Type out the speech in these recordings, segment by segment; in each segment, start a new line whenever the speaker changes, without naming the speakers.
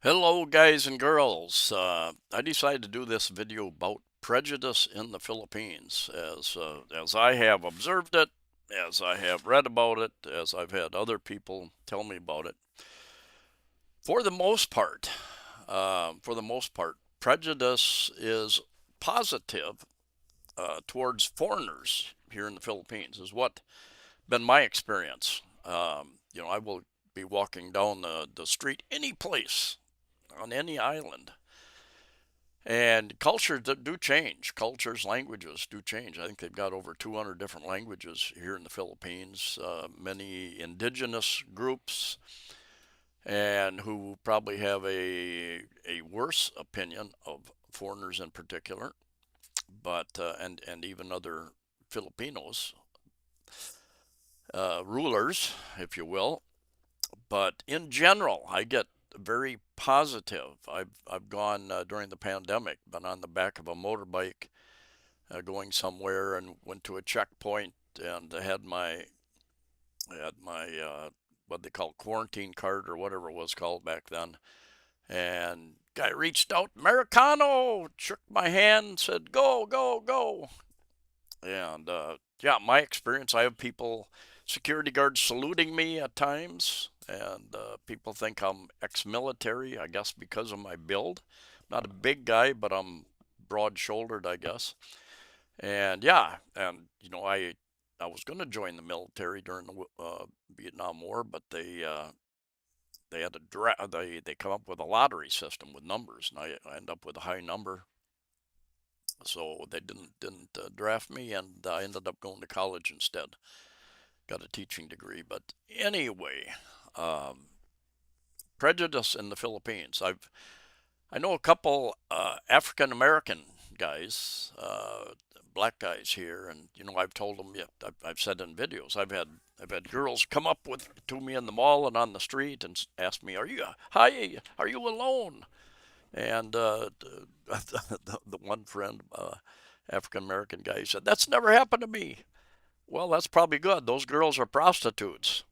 Hello, guys and girls. I decided to do this video about prejudice in the Philippines, as I have observed it, as I have read about it, as I've had other people tell me about it. For the most part, prejudice is positive towards foreigners here in the Philippines, is what been my experience. I will be walking down the street, any place on any island. And cultures do change. Cultures, languages do change. I think they've got over 200 different languages here in the Philippines. Many indigenous groups, and who probably have a worse opinion of foreigners in particular, but and even other Filipinos, rulers, if you will. But in general, I get very positive. I've gone during the pandemic, been on the back of a motorbike going somewhere, and went to a checkpoint, and had my what they call quarantine card, or whatever it was called back then. And guy reached out, Americano, shook my hand, said, "Go, go, go." And yeah, my experience, I have people, security guards saluting me at times, and people think I'm ex-military, I guess because of my build. Not a big guy, but I'm broad-shouldered, I guess. And yeah, and I was going to join the military during the Vietnam War, but they had a they come up with a lottery system with numbers, and I end up with a high number, so they didn't draft me, and I ended up going to college instead. Got a teaching degree. But anyway, um, prejudice in the Philippines. I know a couple African American guys, black guys here, and I've told them, yeah, I've said in videos, I've had girls come up to me in the mall and on the street and ask me, are you alone?" And the one friend, African American guy, said, "That's never happened to me." Well, that's probably good. Those girls are prostitutes.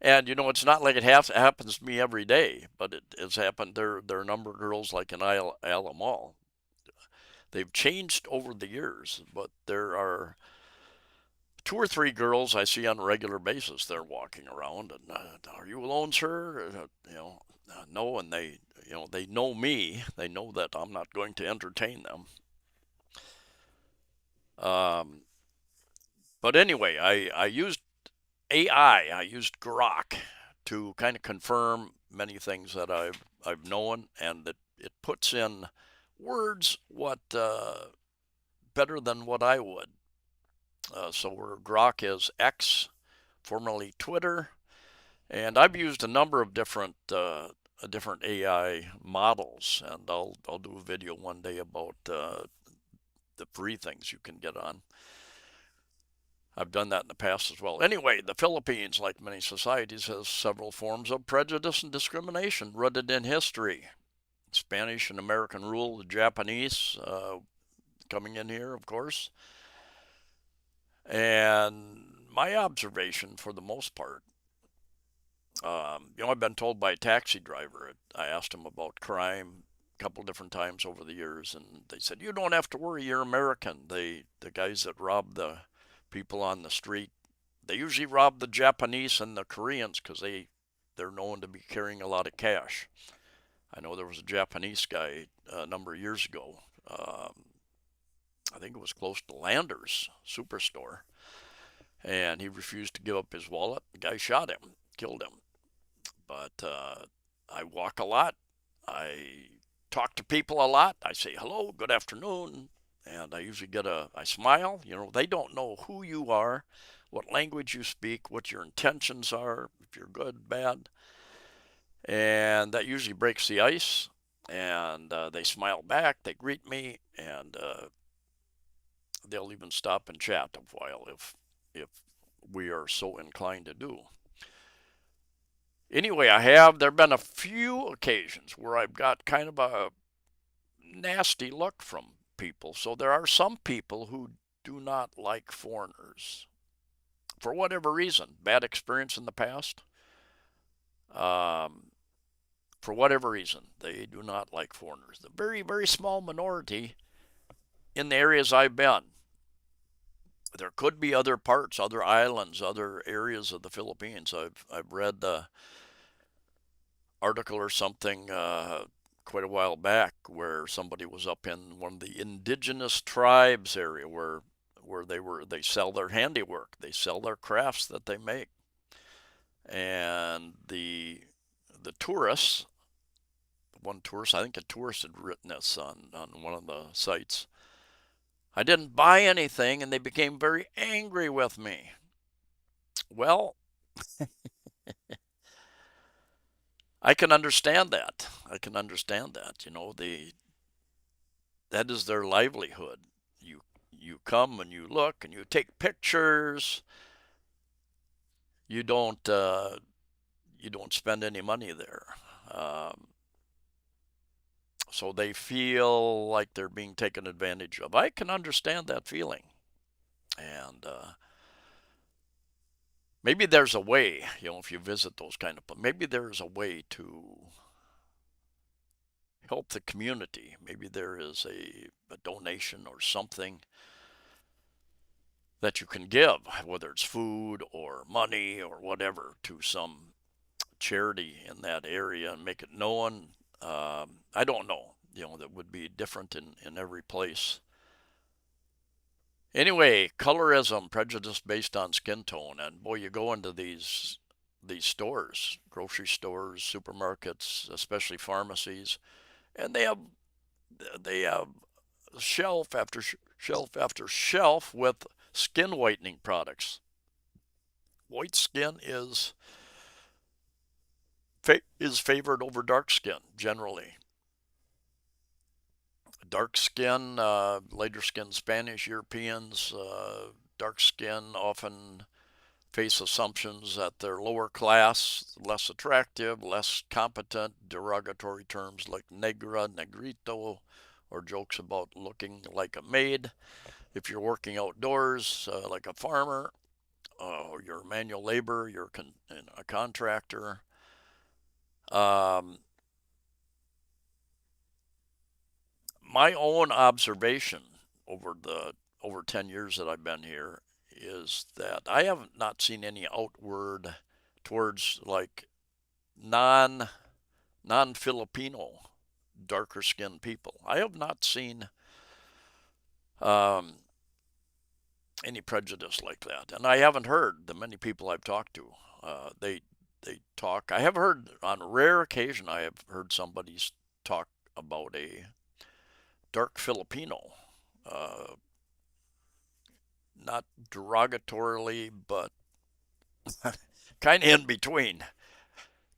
And it's not like happens to me every day, but it has happened. There are a number of girls like in Isle Mall. They've changed over the years, but there are two or three girls I see on a regular basis. They're walking around, and "Are you alone, sir?" No, and they know me. They know that I'm not going to entertain them. Um, but anyway, I used AI. I used Grok to kind of confirm many things that I've known, and it puts in words what better than what I would. So where Grok is X, formerly Twitter, and I've used a number of different AI models, and I'll do a video one day about the free things you can get on. I've done that in the past as well. Anyway, the Philippines, like many societies, has several forms of prejudice and discrimination rooted in history. Spanish and American rule, the Japanese coming in here, of course. And my observation, for the most part, I've been told by a taxi driver, I asked him about crime a couple different times over the years, and they said, "You don't have to worry, you're American." The guys that rob the people on the street, they usually rob the Japanese and the Koreans because they're known to be carrying a lot of cash. I know there was a Japanese guy a number of years ago. I think it was close to Landers Superstore, and he refused to give up his wallet. The guy shot him, killed him. But I walk a lot. I talk to people a lot. I say hello, good afternoon, and I usually I smile. They don't know who you are, what language you speak, what your intentions are, if you're good, bad, and that usually breaks the ice. And they smile back, they greet me, and they'll even stop and chat a while if we are so inclined to do. Anyway, there have been a few occasions where I've got kind of a nasty look from people. So there are some people who do not like foreigners for whatever reason. Bad experience in the past. for whatever reason, they do not like foreigners. The very, very small minority in the areas I've been. There could be other parts, other islands, other areas of the Philippines. I've read the article or something quite a while back where somebody was up in one of the indigenous tribes area where they sell their handiwork, they sell their crafts that they make, and the tourists, one tourist, I think a tourist had written this on one of the sites. I didn't buy anything, and they became very angry with me. Well, I can understand that. I can understand that. You know, that is their livelihood. You come and you look and you take pictures. You don't you don't spend any money there. Um, so they feel like they're being taken advantage of. I can understand that feeling, and maybe there's a way. You know, if you visit those kind of, maybe there's a way to help the community. Maybe there is a donation or something that you can give, whether it's food or money or whatever, to some charity in that area and make it known. I don't know. You know, that would be different in every place. Anyway, colorism, prejudice based on skin tone, and boy, you go into these stores, grocery stores, supermarkets, especially pharmacies, and they have shelf after shelf after shelf with skin whitening products. White skin is favored over dark skin generally. Dark skin, lighter skin Spanish, Europeans, dark skin often face assumptions that they're lower class, less attractive, less competent, derogatory terms like negra, negrito, or jokes about looking like a maid. If you're working outdoors, like a farmer, or you're manual labor, you're a contractor. Um, my own observation over 10 years that I've been here is that I have not seen any outward towards like non non-Filipino darker skinned people. I have not seen um, any prejudice like that, and I haven't heard the many people I've talked to. They talk. I have heard on rare occasion. I have heard somebody talk about a dark Filipino, uh, not derogatorily, but kind of in between,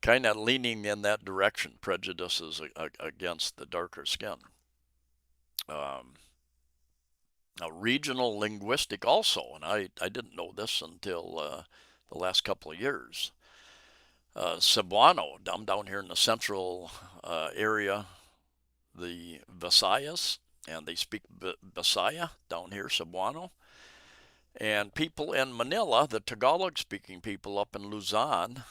kind of leaning in that direction. Prejudices against the darker skin. Um, Now, regional linguistic also, and I didn't know this until the last couple of years. Cebuano, down here in the central area, the Visayas, and they speak Visaya down here, Cebuano. And people in Manila, the Tagalog-speaking people up in Luzon,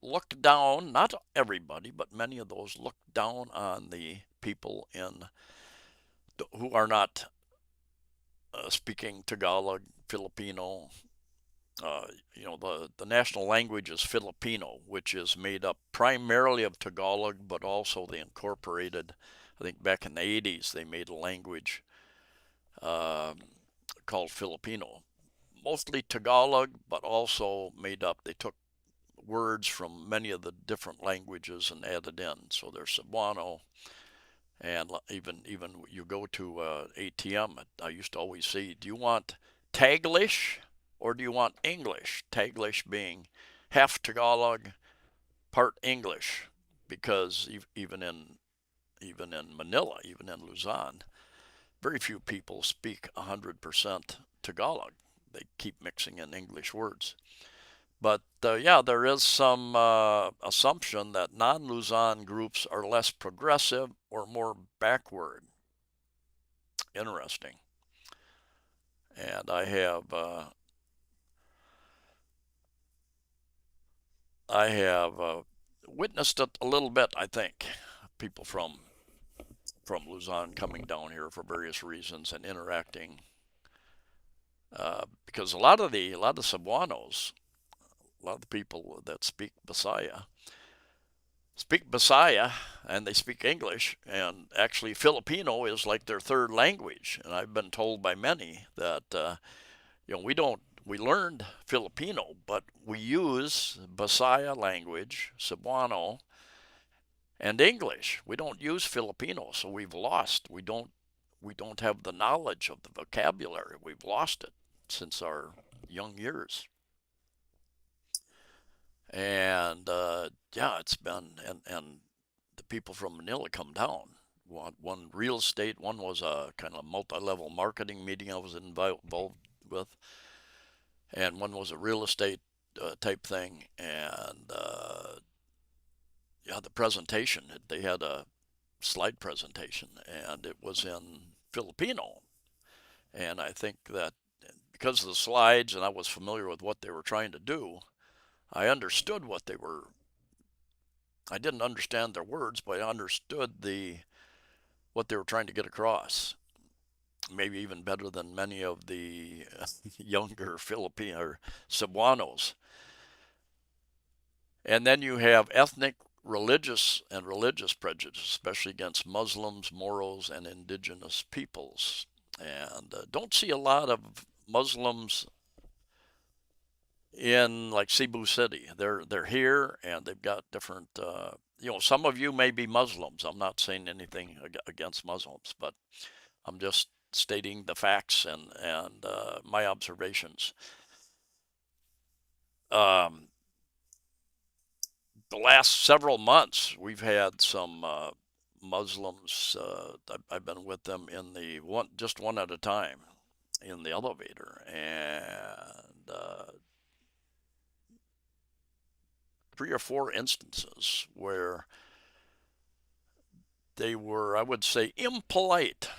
look down, not everybody, but many of those look down on the people who are not speaking Tagalog, Filipino. You know, the national language is Filipino, which is made up primarily of Tagalog, but also they incorporated, I think back in the 80s, they made a language um, called Filipino. Mostly Tagalog, but also made up, they took words from many of the different languages and added in. So there's Cebuano, and even you go to ATM, I used to always say, do you want Taglish or do you want English? Taglish being half Tagalog, part English, because even in Manila, even in Luzon, very few people speak 100% Tagalog. They keep mixing in English words. But yeah, there is some assumption that non-Luzon groups are less progressive or more backward. Interesting. And I have witnessed it a little bit, I think. People from Luzon coming down here for various reasons and interacting, because a lot of Cebuanos, a lot of the people that speak Bisaya, and they speak English, and actually Filipino is like their third language. And I've been told by many that we learned Filipino, but we use Bisaya language, Cebuano, and English. We don't use Filipino, so we've lost. We don't have the knowledge of the vocabulary. We've lost it since our young years. And yeah, it's been and the people from Manila come down. One real estate, one was a kind of multi-level marketing meeting I was involved with, and one was a real estate type thing. And yeah, the presentation, they had a slide presentation, and it was in Filipino. And I think that because of the slides, and I was familiar with what they were trying to do, I understood what they were. I didn't understand their words, but I understood what they were trying to get across. Maybe even better than many of the younger Filipino or Cebuanos. And then you have ethnic, religious prejudice, especially against Muslims, Moros, and indigenous peoples. And don't see a lot of Muslims in like Cebu City. They're here, and they've got different. Some of you may be Muslims. I'm not saying anything against Muslims, but I'm just stating the facts and my observations. Um, the last several months, we've had some Muslims. I've been with them in the just one at a time, in the elevator, and 3 or 4 instances where they were, I would say, impolite,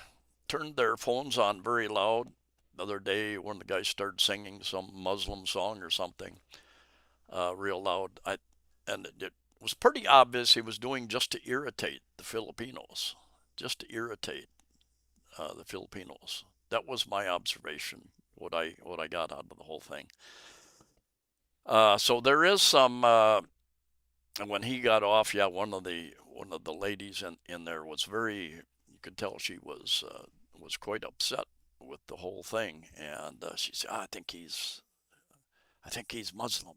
turned their phones on very loud. The other day, when the guy started singing some Muslim song or something, real loud, and it was pretty obvious he was doing just to irritate the Filipinos, just to irritate the Filipinos. That was my observation. What I got out of the whole thing. So there is some. And when he got off, yeah, one of the ladies in there was very. You could tell she was quite upset with the whole thing, and she said, I think he's Muslim."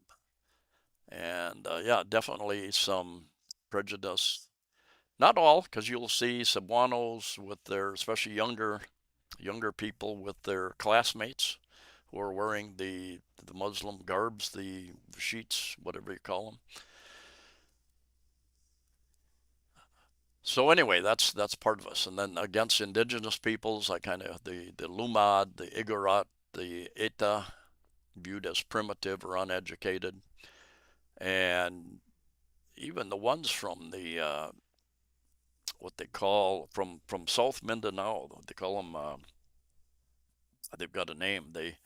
And yeah, definitely some prejudice. Not all, because you'll see Cebuanos with their, especially younger people with their classmates who are wearing the Muslim garbs, the sheets, whatever you call them. So anyway, that's part of us. And then against indigenous peoples, I kind of the Lumad, the Igorot, the Eta, viewed as primitive or uneducated, and even the ones from the what they call from South Mindanao, they call them. They've got a name. They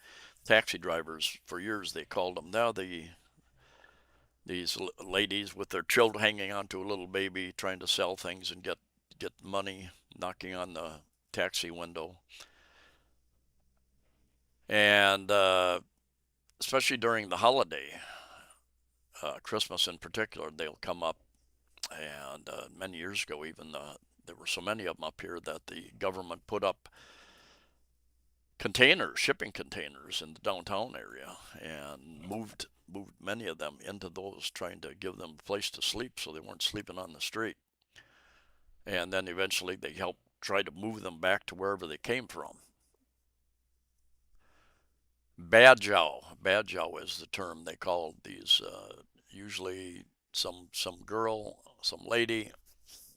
taxi drivers for years they called them. Now these ladies with their children hanging onto a little baby, trying to sell things and get money, knocking on the taxi window, and especially during the holiday, Christmas in particular, they'll come up. And many years ago, even there were so many of them up here that the government put up shipping containers in the downtown area, and moved many of them into those, trying to give them a place to sleep so they weren't sleeping on the street. And then eventually they helped try to move them back to wherever they came from. Badjao is the term they called these. Usually some girl, some lady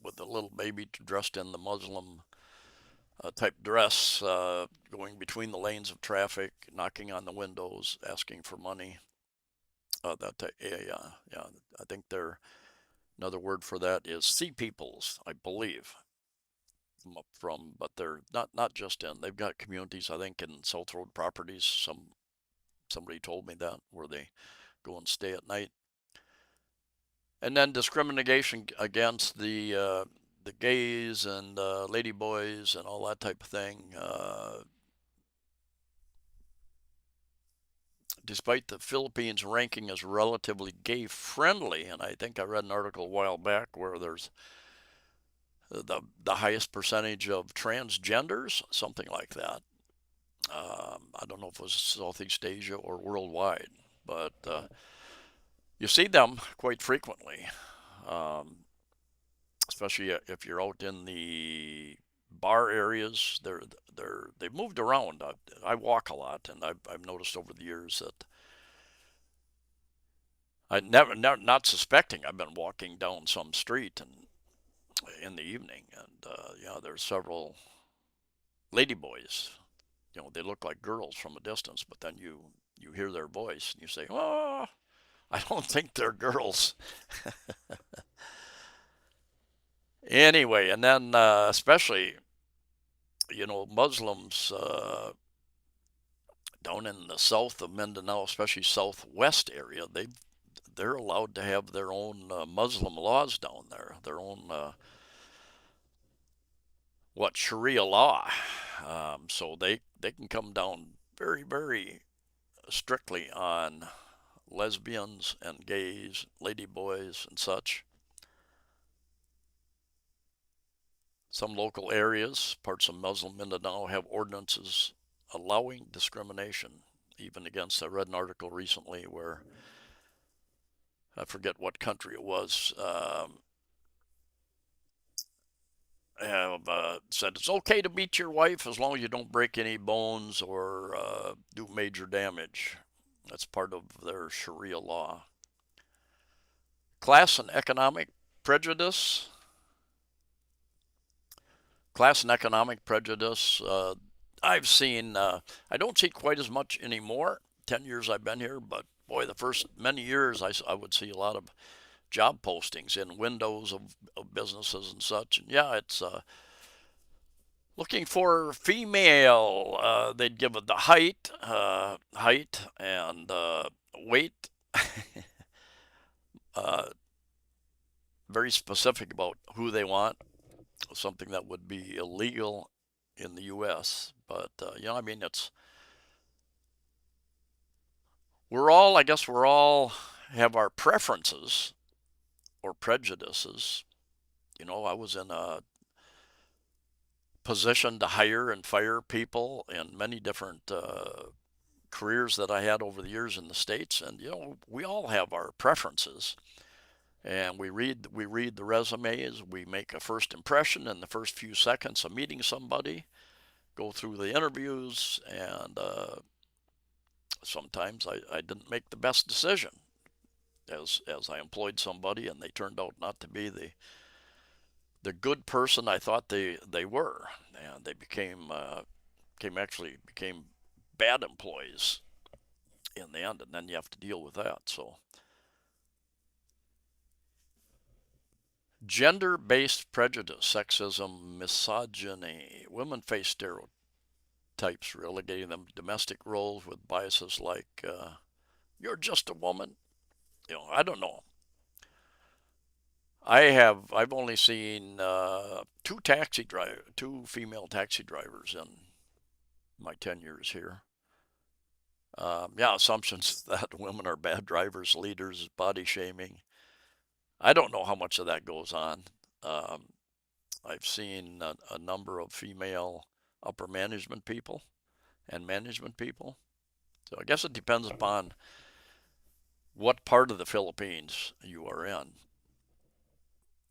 with a little baby dressed in the Muslim type dress, going between the lanes of traffic, knocking on the windows, asking for money. Yeah. I think another word for that is sea peoples, I believe. But they're not just in. They've got communities, I think, in South Road properties. Somebody told me that, where they go and stay at night. And then discrimination against the gays and ladyboys and all that type of thing. Despite the Philippines ranking as relatively gay friendly, and I think I read an article a while back where there's the highest percentage of transgenders, something like that. I don't know if it was Southeast Asia or worldwide, but you see them quite frequently, um, especially if you're out in the bar areas. They've moved around. I walk a lot, and I've noticed over the years that I never not suspecting I've been walking down some street and in the evening, and there's several ladyboys. They look like girls from a distance, but then you hear their voice and you say, "Oh, I don't think they're girls." Anyway, and then especially Muslims down in the south of Mindanao, especially southwest area, they're allowed to have their own Muslim laws down there, their own Sharia law. So they can come down very, very strictly on lesbians and gays, ladyboys, and such. Some local areas, parts of Muslim Mindanao, have ordinances allowing discrimination, even against. I read an article recently where I forget what country it was. Said it's okay to beat your wife as long as you don't break any bones or do major damage. That's part of their Sharia law. Class and economic prejudice. Class and economic prejudice. I've seen. I don't see quite as much anymore. 10 years I've been here, but boy, the first many years I would see a lot of job postings in windows of businesses and such. And yeah, it's looking for female. They'd give it the height and weight. uh, Very specific about who they want. Something that would be illegal in the U.S. But I mean, I guess we're all have our preferences or prejudices. I was in a position to hire and fire people in many different careers that I had over the years in the States, and we all have our preferences, and we read the resumes, we make a first impression in the first few seconds of meeting somebody, go through the interviews, and sometimes I didn't make the best decision as I employed somebody, and they turned out not to be the good person I thought they were, and they became bad employees in the end, and then you have to deal with that. So, gender-based prejudice, sexism, misogyny. Women face stereotypes relegating them to domestic roles with biases like "you're just a woman." I don't know. I've only seen two female taxi drivers in my 10 years here. Yeah, assumptions that women are bad drivers, leaders, body shaming. I don't know how much of that goes on. Um, I've seen a number of female upper management people and management people. So I guess it depends upon what part of the Philippines you are in.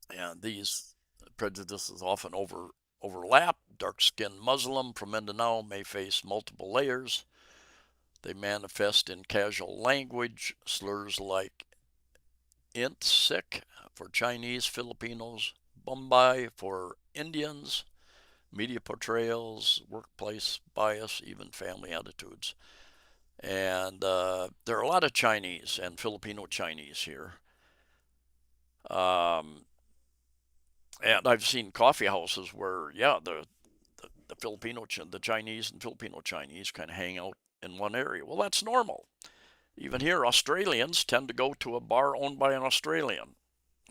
And these prejudices often overlap. Dark-skinned Muslim from Mindanao may face multiple layers. They manifest in casual language, slurs like "intsik" for Chinese, Filipinos, "Bombay" for Indians, media portrayals, workplace bias, even family attitudes. And there are a lot of Chinese and Filipino Chinese here. Um, and I've seen coffee houses where, yeah, the Chinese and Filipino Chinese kind of hang out in one area. Well, that's normal. Even here, Australians tend to go to a bar owned by an Australian.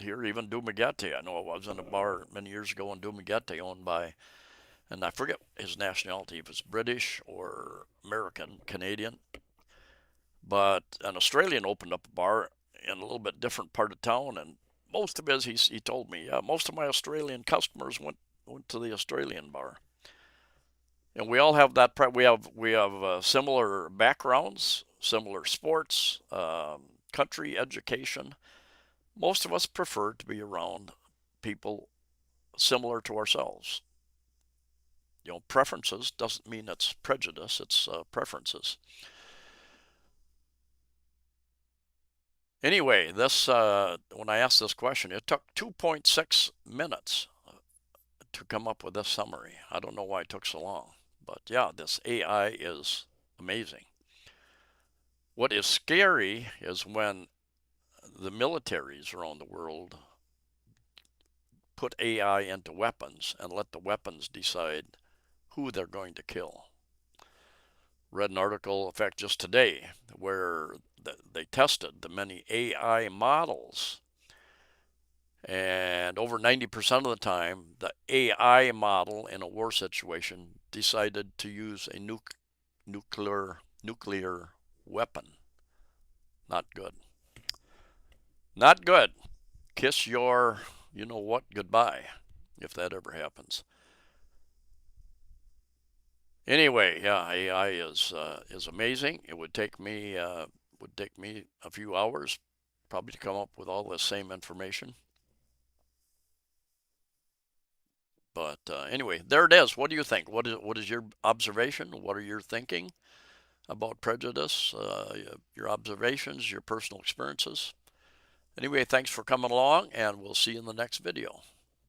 here, even Dumaguete. I know I was in a bar many years ago in Dumaguete owned by, and I forget his nationality, if it's British or American, Canadian, but an Australian opened up a bar in a little bit different part of town, and most of his, he told me, most of my Australian customers went to the Australian bar. And we all have that. We have similar backgrounds, similar sports, country, education. Most of us prefer to be around people similar to ourselves. Preferences doesn't mean it's prejudice, it's preferences. Anyway, this when I asked this question, it took 2.6 minutes to come up with this summary. I don't know why it took so long, but yeah, this AI is amazing. What is scary is when the militaries around the world put AI into weapons and let the weapons decide who they're going to kill. Read an article, in fact, just today, where they tested the many AI models, and over 90% of the time, the AI model in a war situation decided to use a nuclear weapon. Not good. Not good. Kiss your, you know what, goodbye, if that ever happens. Anyway, yeah, AI is amazing. It would take me a few hours probably to come up with all this same information. But anyway, there it is. What do you think? What is your observation? What are your thinking about prejudice? Your observations, your personal experiences. Anyway, thanks for coming along, and we'll see you in the next video.